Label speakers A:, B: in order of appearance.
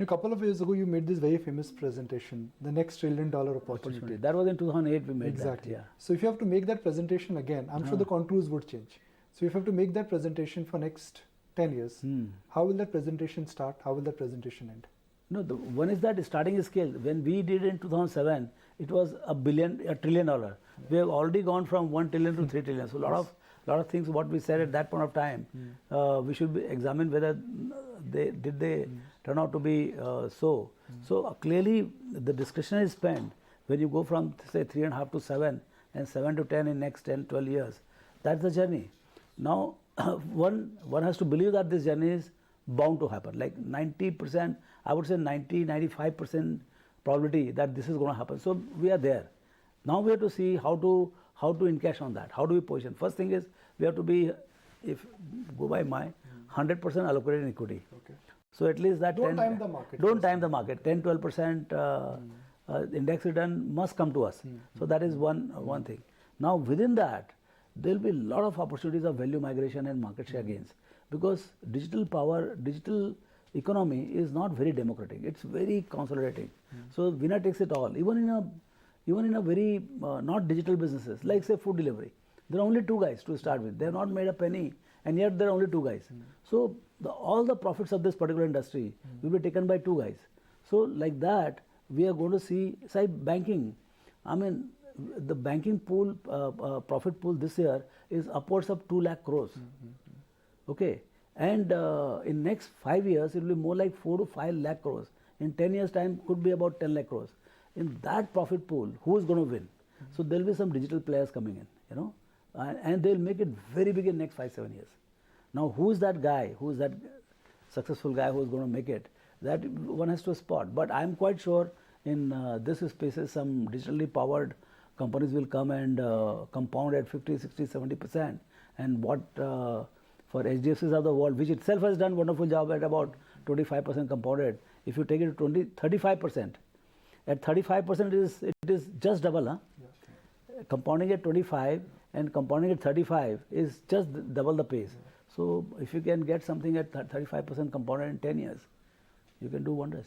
A: A couple of years ago, you made this very famous presentation, the next $1 trillion opportunity.
B: That was in 2008 we made
A: exactly.
B: that. Yeah.
A: So if you have to make that presentation again, I'm sure the contours would change. So if you have to make that presentation for next 10 years, how will that presentation start? How will that presentation end?
B: No, the one is that starting scale. When we did in 2007, it was $1 trillion. Yeah. We have already gone from 1 trillion to 3 trillion. So a lot of things what we said at that point of time, we should examine whether they turn out to be so. So clearly the discretionary spend, when you go from say 3.5 to 7 and 7 to 10 in next 10, 12 years, that's the journey. Now one has to believe that this journey is bound to happen. Like 90%, I would say 95% probability that this is going to happen. So we are there. Now we have to see how to encash on that. How do we position? First thing is we have to be, if go by my 100% allocated in equity.
A: Okay.
B: So at least that
A: don't time the market.
B: Don't time the market. 10-12% index return must come to us. So that is one thing. Now within that, there will be a lot of opportunities of value migration and market share gains, because digital power, digital economy is not very democratic. It's very consolidating. So winner takes it all. Even in a very not digital businesses, like say food delivery, there are only two guys to start with. They have not made a penny, and yet there are only two guys. So all the profits of this particular industry will be taken by two guys. So like that, we are going to see, say banking. I mean, the banking pool, profit pool this year is upwards of 2 lakh crores. Okay, and in next 5 years, it will be more like 4 to 5 lakh crores. In 10 years time, could be about 10 lakh crores. In that profit pool, who is going to win? So there will be some digital players coming in, you know, and they will make it very big in next 5-7 years. Now, who is that guy? Who is that successful guy who is going to make it? That one has to spot. But I am quite sure in this spaces, some digitally powered companies will come and compound at 50, 60, 70%. And what for HDFCs of the world, which itself has done wonderful job at about 25% compounded. If you take it to 35%, at 35% it is just double, huh? Yeah. Compounding at 25 and compounding at 35 is just double the pace. Yeah. So if you can get something at 35% compounded in 10 years, you can do wonders.